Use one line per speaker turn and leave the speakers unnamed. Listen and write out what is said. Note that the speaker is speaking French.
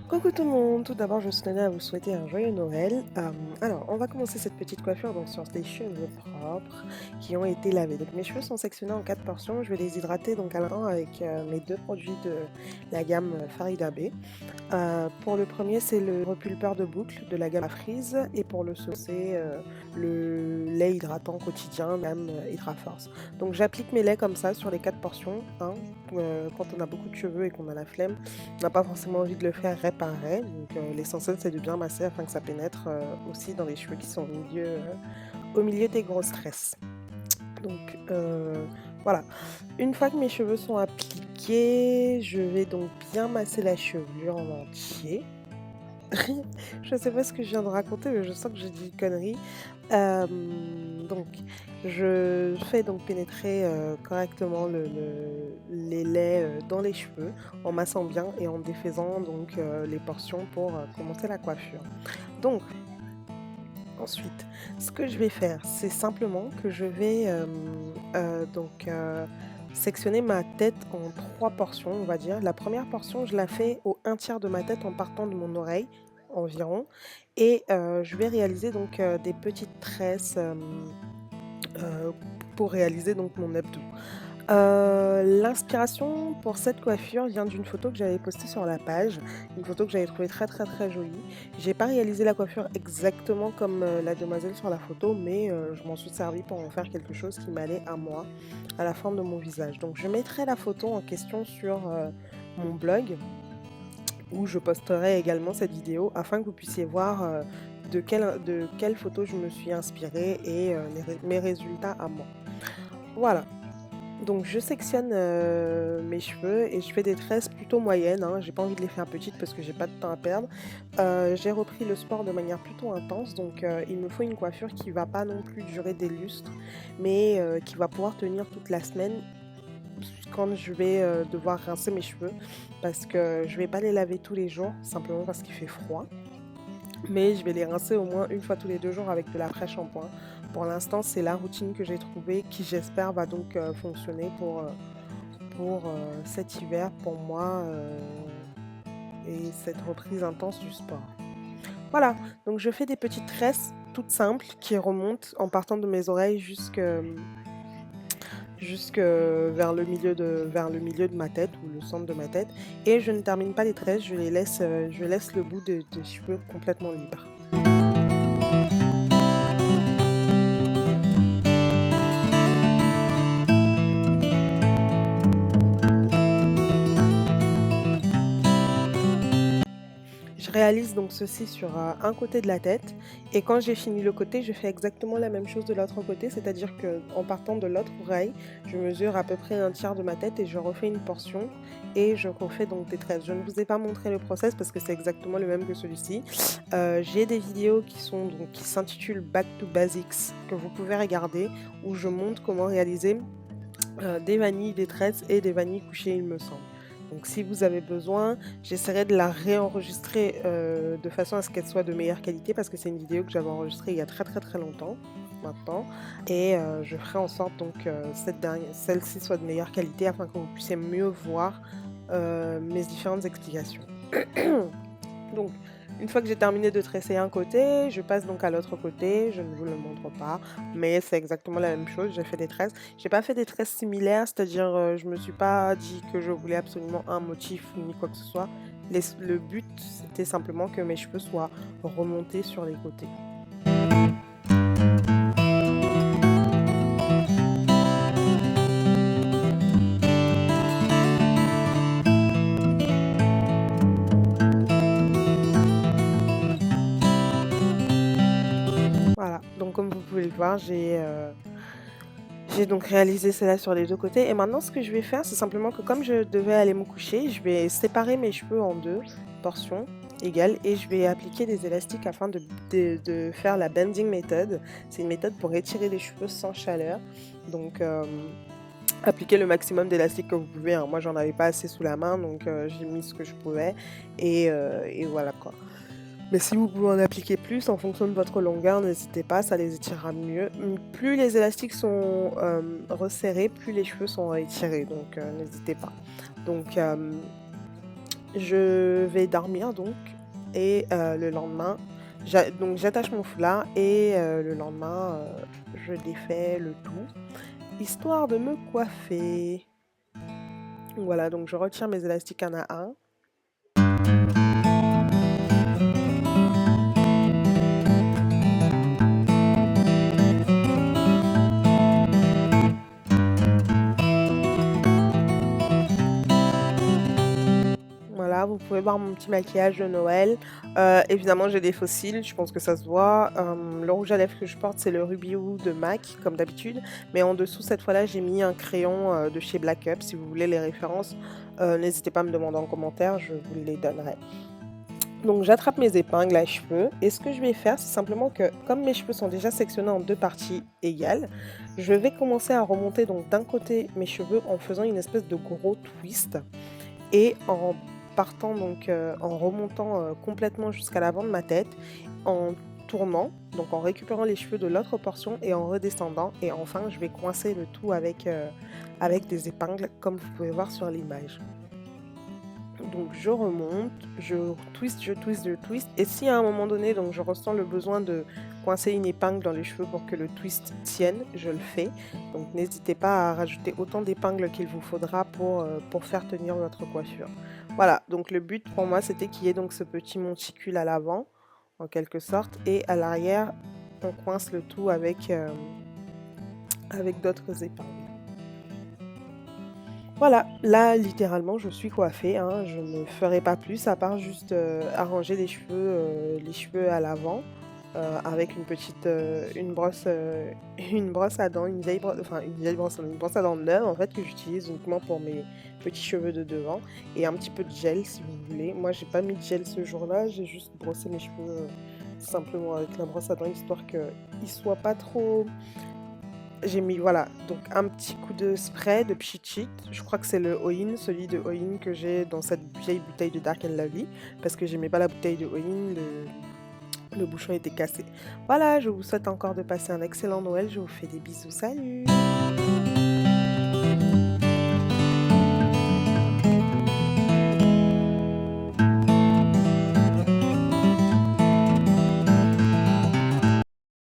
Coucou tout le monde, tout d'abord je tenais à vous souhaiter un joyeux Noël. Alors on va commencer cette petite coiffure donc sur des cheveux propres qui ont été lavés. Donc mes cheveux sont sectionnés en 4 portions, je vais les hydrater donc à l'instant avec mes deux produits de la gamme Farida B. Pour le premier, c'est le repulpeur de boucle de la gamme Frise et pour le second, c'est le lait hydratant quotidien, gamme Hydra Force. Donc j'applique mes laits comme ça sur les 4 portions, hein. Quand on a beaucoup de cheveux et qu'on a la flemme, on n'a pas forcément envie de le faire rai par rai. Donc l'essentiel, c'est de bien masser afin que ça pénètre aussi dans les cheveux qui sont au milieu des grosses tresses. Donc voilà. Une fois que mes cheveux sont appliqués, je vais donc bien masser la chevelure en entier. Je sais pas ce que je viens de raconter, mais je sens que j'ai dit une connerie. Donc je fais donc pénétrer, correctement les laits, dans les cheveux, en massant bien et en défaisant donc, les portions pour, commencer la coiffure. Donc ensuite, ce que je vais faire, c'est simplement que je vais, donc, sectionner ma tête en 3 portions, on va dire. La première portion, je la fais au un tiers de ma tête en partant de mon oreille environ et je vais réaliser donc, des petites tresses, heu, pour réaliser donc mon abdos. L'inspiration pour cette coiffure vient d'une photo que j'avais postée sur la page, une photo que j'avais trouvée très, très, très jolie. J'ai pas réalisé la coiffure exactement comme, la demoiselle sur la photo, mais je m'en suis servie pour en faire quelque chose qui m'allait à moi, à la forme de mon visage. Donc je mettrai la photo en question sur, mon blog où je posterai également cette vidéo afin que vous puissiez voir, de quelle photo je me suis inspirée et mes résultats à moi. Voilà. Donc je sectionne, mes cheveux et je fais des tresses plutôt moyennes, hein. J'ai pas envie de les faire petites parce que j'ai pas de temps à perdre. J'ai repris le sport de manière plutôt intense, donc il me faut une coiffure qui va pas non plus durer des lustres, mais qui va pouvoir tenir toute la semaine quand je vais, devoir rincer mes cheveux. Parce que je vais pas les laver tous les jours, simplement parce qu'il fait froid. Mais je vais les rincer au moins une fois tous les 2 jours avec de l'après-shampoing. Pour l'instant, c'est la routine que j'ai trouvée qui j'espère va donc, fonctionner pour cet hiver pour moi, et cette reprise intense du sport. Voilà, donc je fais des petites tresses toutes simples qui remontent en partant de mes oreilles jusque vers le milieu de ma tête ou le centre de ma tête et je ne termine pas les tresses, je laisse le bout de des cheveux complètement libre. Je réalise donc ceci sur, un côté de la tête et quand j'ai fini le côté, je fais exactement la même chose de l'autre côté, c'est-à-dire qu'en partant de l'autre oreille, je mesure à peu près un tiers de ma tête et je refais une portion et je refais donc des tresses. Je ne vous ai pas montré le process parce que c'est exactement le même que celui-ci. J'ai des vidéos qui s'intitulent «Back to Basics» que vous pouvez regarder où je montre comment réaliser des vanilles, des tresses et des vanilles couchées, il me semble. Donc si vous avez besoin, j'essaierai de la réenregistrer, de façon à ce qu'elle soit de meilleure qualité parce que c'est une vidéo que j'avais enregistrée il y a très, très, très longtemps maintenant et je ferai en sorte donc celle-ci soit de meilleure qualité afin que vous puissiez mieux voir, mes différentes explications. Donc, une fois que j'ai terminé de tresser un côté, je passe donc à l'autre côté, je ne vous le montre pas, mais c'est exactement la même chose, j'ai fait des tresses. J'ai pas fait des tresses similaires, c'est-à-dire, je me suis pas dit que je voulais absolument un motif ni quoi que ce soit. Le but, c'était simplement que mes cheveux soient remontés sur les côtés. Voilà, donc comme vous pouvez le voir, j'ai donc réalisé cela sur les 2 côtés et maintenant ce que je vais faire, c'est simplement que comme je devais aller me coucher, je vais séparer mes cheveux en 2 portions égales et je vais appliquer des élastiques afin de faire la bending method. C'est une méthode pour étirer les cheveux sans chaleur. Donc appliquez le maximum d'élastique que vous pouvez, hein. Moi j'en avais pas assez sous la main donc j'ai mis ce que je pouvais et voilà quoi. Mais si vous pouvez en appliquer plus en fonction de votre longueur, n'hésitez pas, ça les étirera mieux. Plus les élastiques sont, resserrés, plus les cheveux sont étirés, donc n'hésitez pas. Donc Je vais dormir donc et le lendemain, donc j'attache mon foulard et le lendemain, je défais le tout, histoire de me coiffer. Voilà, donc je retire mes élastiques un à un. Voilà, vous pouvez voir mon petit maquillage de Noël. Évidemment, j'ai des faux cils, je pense que ça se voit. Le rouge à lèvres que je porte, c'est le Ruby Woo de MAC, comme d'habitude. Mais en dessous, cette fois-là, j'ai mis un crayon de chez Black Up. Si vous voulez les références, n'hésitez pas à me demander en commentaire, je vous les donnerai. Donc j'attrape mes épingles à cheveux et ce que je vais faire, c'est simplement que comme mes cheveux sont déjà sectionnés en deux parties égales, je vais commencer à remonter donc d'un côté mes cheveux en faisant une espèce de gros twist et en partant donc, en remontant, complètement jusqu'à l'avant de ma tête, en tournant, donc en récupérant les cheveux de l'autre portion et en redescendant et enfin je vais coincer le tout avec des épingles comme vous pouvez voir sur l'image. Donc je remonte, je twist, je twist et si à un moment donné donc je ressens le besoin de coincer une épingle dans les cheveux pour que le twist tienne, je le fais. Donc n'hésitez pas à rajouter autant d'épingles qu'il vous faudra pour faire tenir votre coiffure. Voilà, donc le but pour moi c'était qu'il y ait donc ce petit monticule à l'avant en quelque sorte et à l'arrière on coince le tout avec d'autres épingles. Voilà, là littéralement je suis coiffée, hein, je ne ferai pas plus à part juste, arranger les cheveux à l'avant, avec une brosse, une brosse à dents, une vieille brosse, une brosse à dents neuve en fait que j'utilise uniquement pour mes petits cheveux de devant et un petit peu de gel si vous voulez. Moi j'ai pas mis de gel ce jour-là, j'ai juste brossé mes cheveux, simplement avec la brosse à dents histoire qu'ils soient pas trop. J'ai mis, voilà, donc un petit coup de spray de Pchit. Je crois que c'est le Oin, celui de Oin que j'ai dans cette vieille bouteille de Dark and Lovely, parce que j'aimais pas la bouteille de Oin, le bouchon était cassé. Voilà, je vous souhaite encore de passer un excellent Noël, je vous fais des bisous, salut!